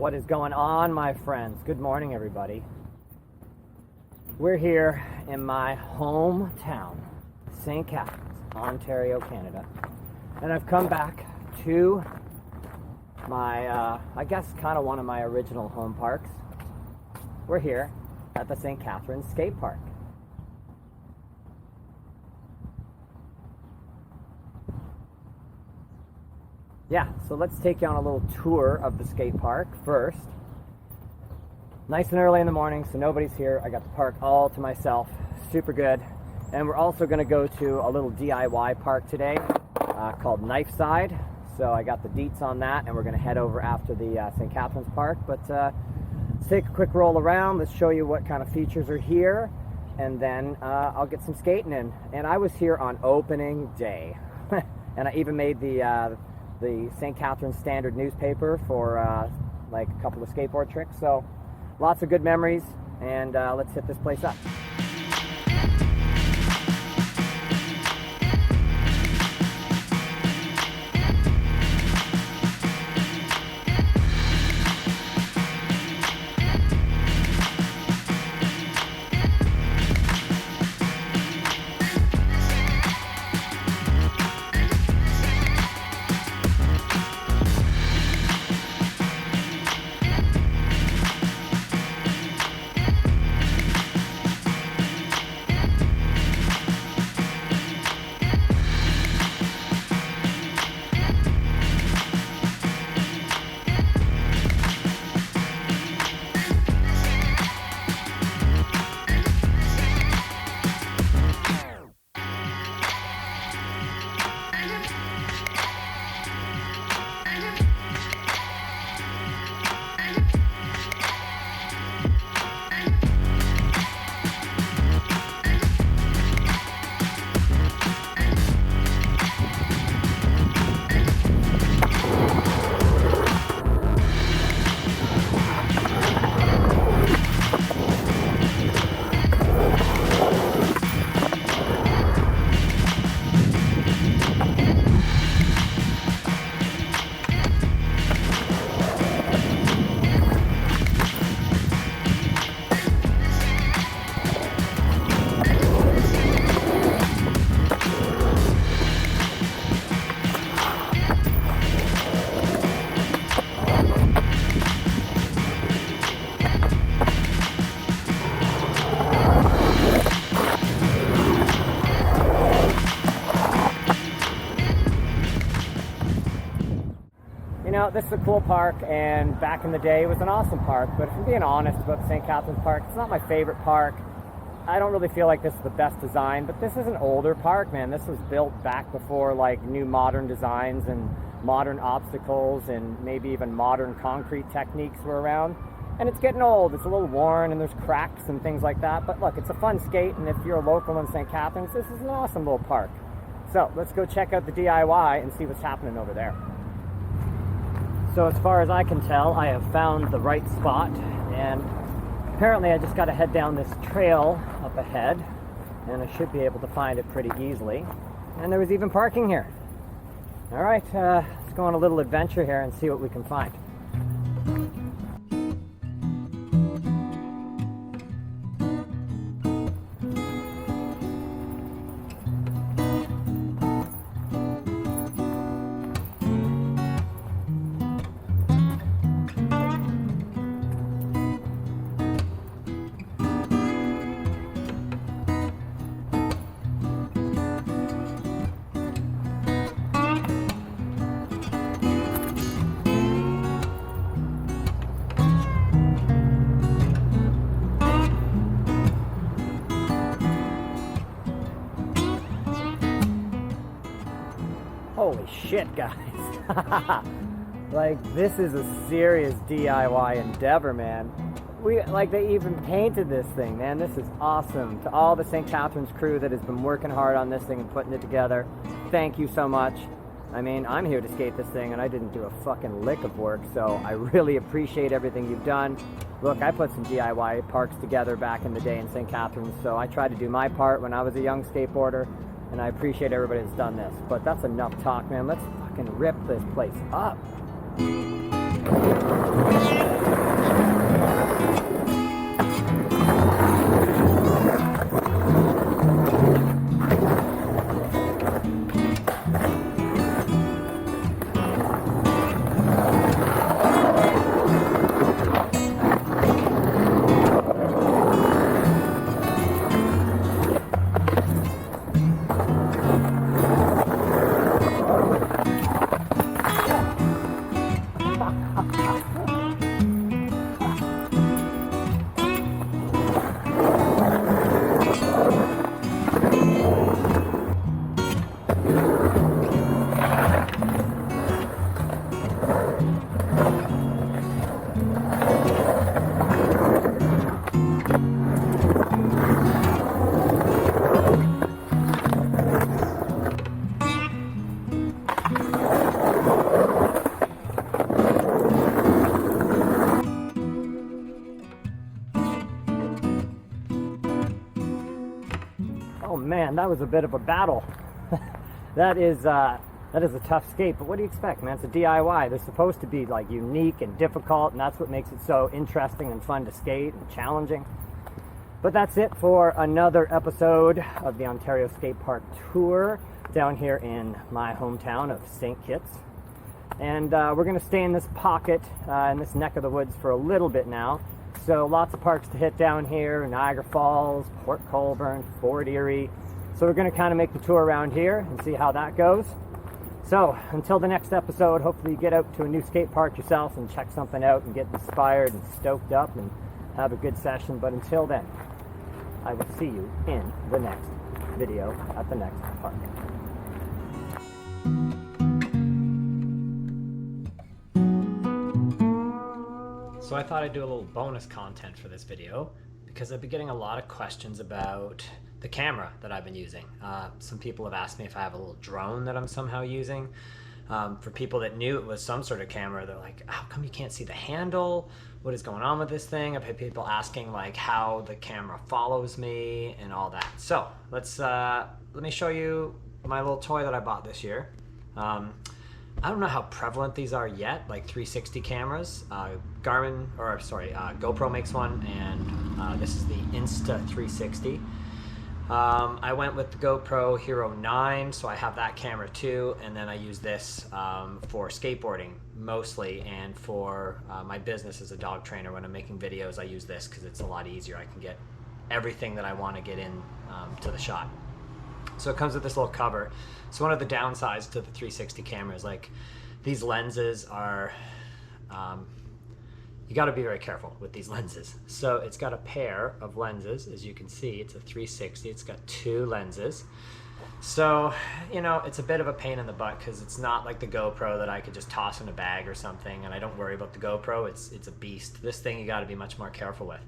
What is going on, my friends? Good morning, everybody. We're here in my hometown, St. Catharines, Ontario, Canada. And I've come back to my, I guess, kind of one of my original home parks. We're here at the St. Catharines Skatepark. Yeah, so let's take you on a little tour of the skate park first. Nice and early in the morning, so nobody's here. I got the park all to myself. Super good. And we're also going to go to a little DIY park today called Knifeside. So I got the deets on that, and we're going to head over after the St. Catharines Park. But let's take a quick roll around. Let's show you what kind of features are here, and then I'll get some skating in. And I was here on opening day, and I even made the St. Catharines Standard newspaper for like a couple of skateboard tricks. So lots of good memories, and let's hit this place up. You know, this is a cool park, and back in the day it was an awesome park, but if I'm being honest about the St. Catharines Park, it's not my favorite park. I don't really feel like this is the best design, but this is an older park, man. This was built back before like new modern designs and modern obstacles and maybe even modern concrete techniques were around. And it's getting old, it's a little worn, and there's cracks and things like that, but look, it's a fun skate, and if you're a local in St. Catharines, this is an awesome little park. So let's go check out the DIY and see what's happening over there. So as far as I can tell, I have found the right spot, and apparently I just got to head down this trail up ahead, and I should be able to find it pretty easily. And there was even parking here. All right, let's go on a little adventure here and see what we can find. Holy shit, guys. Like, this is a serious DIY endeavor, man. They even painted this thing, man. This is awesome. To all the St. Catharines crew that has been working hard on this thing and putting it together, thank you so much. I mean, I'm here to skate this thing, and I didn't do a fucking lick of work, so I really appreciate everything you've done. Look, I put some DIY parks together back in the day in St. Catharines, so I tried to do my part when I was a young skateboarder, and I appreciate everybody that's done this. But that's enough talk, man. Let's fucking rip this place up. man, that was a bit of a battle. That is a tough skate, but what do you expect, man? It's a DIY. They're supposed to be like unique and difficult, and that's what makes it so interesting and fun to skate and challenging. But that's it for another episode of the Ontario Skate Park Tour down here in my hometown of St. Kitts. And we're going to stay in this pocket, in this neck of the woods for a little bit now. So lots of parks to hit down here: Niagara Falls, Port Colborne, Fort Erie. So we're going to kind of make the tour around here and see how that goes. So until the next episode, hopefully you get out to a new skate park yourself and check something out and get inspired and stoked up and have a good session. But until then, I will see you in the next video at the next park. So I thought I'd do a little bonus content for this video because I've been getting a lot of questions about the camera that I've been using. Some people have asked me if I have a little drone that I'm somehow using. For people that knew it was some sort of camera, they're like, how come you can't see the handle? What is going on with this thing? I've had people asking like how the camera follows me and all that. So let me show you my little toy that I bought this year. I don't know how prevalent these are yet, like 360 cameras. GoPro makes one, and this is the Insta 360. I went with the GoPro Hero 9, so I have that camera too, and then I use this for skateboarding mostly, and for my business as a dog trainer. When I'm making videos, I use this because it's a lot easier. I can get everything that I want to get in to the shot. So it comes with this little cover. So one of the downsides to the 360 camera is like these lenses are, you got to be very careful with these lenses. So it's got a pair of lenses, as you can see. It's a 360. It's got two lenses. So, you know, it's a bit of a pain in the butt because it's not like the GoPro that I could just toss in a bag or something, and I don't worry about the GoPro. It's a beast. This thing you got to be much more careful with.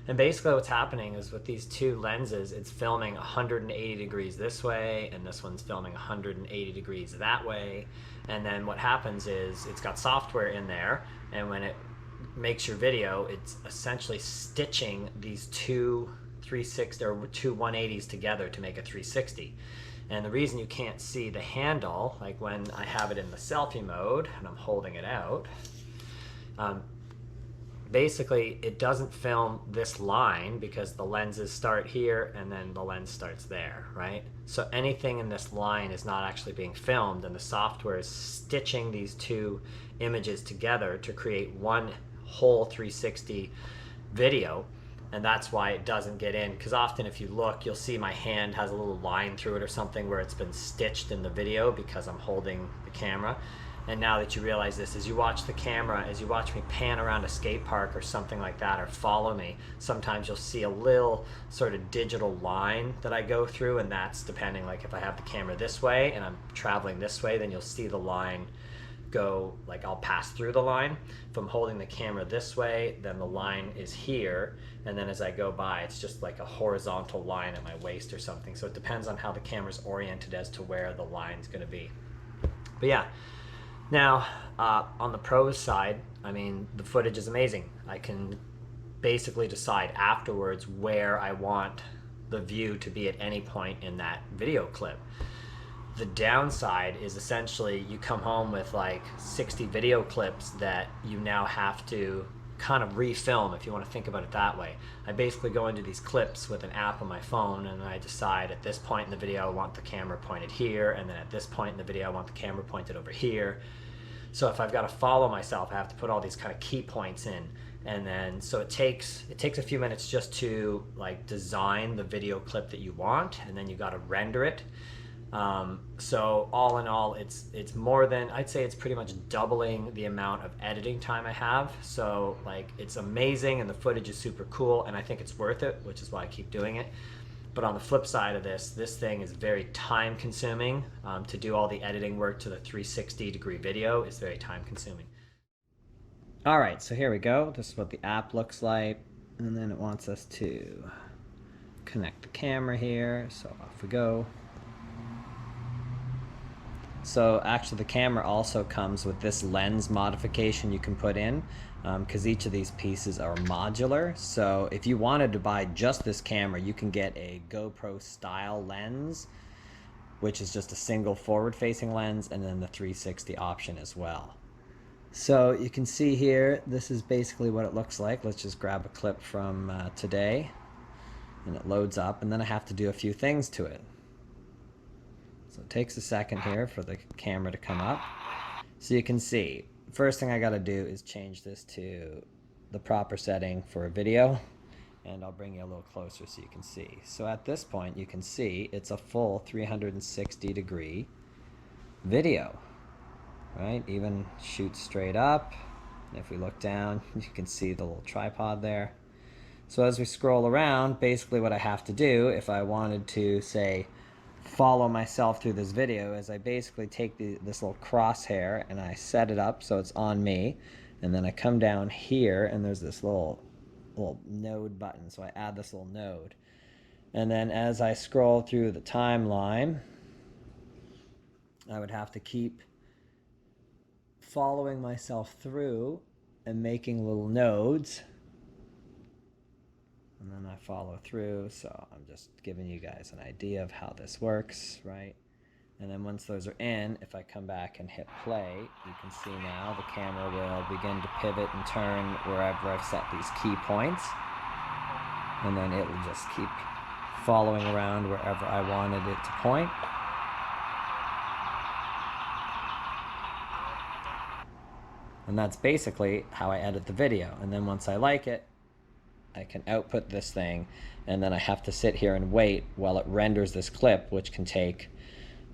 And basically what's happening is with these two lenses, it's filming 180 degrees this way, and this one's filming 180 degrees that way. And then what happens is it's got software in there, and when it makes your video, it's essentially stitching these two 360 or two 180s together to make a 360. And the reason you can't see the handle, like when I have it in the selfie mode and I'm holding it out, basically it doesn't film this line because the lenses start here and then the lens starts there, right? So anything in this line is not actually being filmed, and the software is stitching these two images together to create one whole 360 video. And that's why it doesn't get in, because often if you look, you'll see my hand has a little line through it or something where it's been stitched in the video because I'm holding the camera. And now that you realize this, as you watch the camera, as you watch me pan around a skate park or something like that, or follow me, sometimes you'll see a little sort of digital line that I go through, and that's depending, like if I have the camera this way and I'm traveling this way, then you'll see the line go, like I'll pass through the line. If I'm holding the camera this way, then the line is here, and then as I go by, it's just like a horizontal line at my waist or something. So it depends on how the camera's oriented as to where the line's gonna be. But yeah. Now, on the pros side, I mean, the footage is amazing. I can basically decide afterwards where I want the view to be at any point in that video clip. The downside is essentially you come home with like 60 video clips that you now have to kind of refilm, if you want to think about it that way. I basically go into these clips with an app on my phone, and I decide at this point in the video I want the camera pointed here, and then at this point in the video I want the camera pointed over here. So if I've got to follow myself, I have to put all these kind of key points in, and then so it takes a few minutes just to like design the video clip that you want, and then you got to render it. So all in all, it's more than, I'd say it's pretty much doubling the amount of editing time I have. So like it's amazing, and the footage is super cool, and I think it's worth it, which is why I keep doing it. But on the flip side of this thing is very time consuming. To do all the editing work to the 360-degree video is very time consuming. All right, so here we go. This is what the app looks like. And then it wants us to connect the camera here. So off we go. So actually the camera also comes with this lens modification you can put in. because each of these pieces are modular. So if you wanted to buy just this camera, you can get a GoPro style lens, which is just a single forward facing lens, and then the 360 option as well. So you can see here, this is basically what it looks like. Let's just grab a clip from today, and it loads up, and then I have to do a few things to it. So it takes a second here for the camera to come up. So you can see, first thing I gotta do is change this to the proper setting for a video, and I'll bring you a little closer so you can see. So at this point, you can see it's a full 360 degree video. Right, even shoots straight up. If we look down, you can see the little tripod there. So as we scroll around, basically what I have to do if I wanted to, say, follow myself through this video is I basically take this little crosshair and I set it up so it's on me, and then I come down here and there's this little node button, so I add this little node, and then as I scroll through the timeline, I would have to keep following myself through and making little nodes, and then I follow through. So I'm just giving you guys an idea of how this works, right? And then once those are in, if I come back and hit play, you can see now the camera will begin to pivot and turn wherever I've set these key points, and then it will just keep following around wherever I wanted it to point. And that's basically how I edit the video. And then once I like it, I can output this thing, and then I have to sit here and wait while it renders this clip, which can take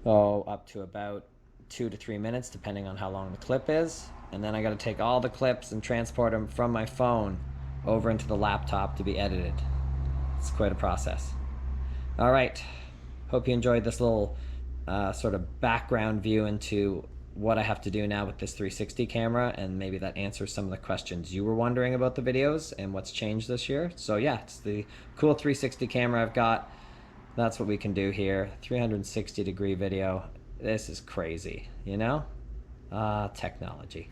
up to about 2 to 3 minutes, depending on how long the clip is. And then I got to take all the clips and transport them from my phone over into the laptop to be edited. It's quite a process. All right, hope you enjoyed this little sort of background view into what I have to do now with this 360 camera, and maybe that answers some of the questions you were wondering about the videos and what's changed this year. So yeah, it's the cool 360 camera I've got. That's what we can do here. 360 degree video. This is crazy, you know? Technology.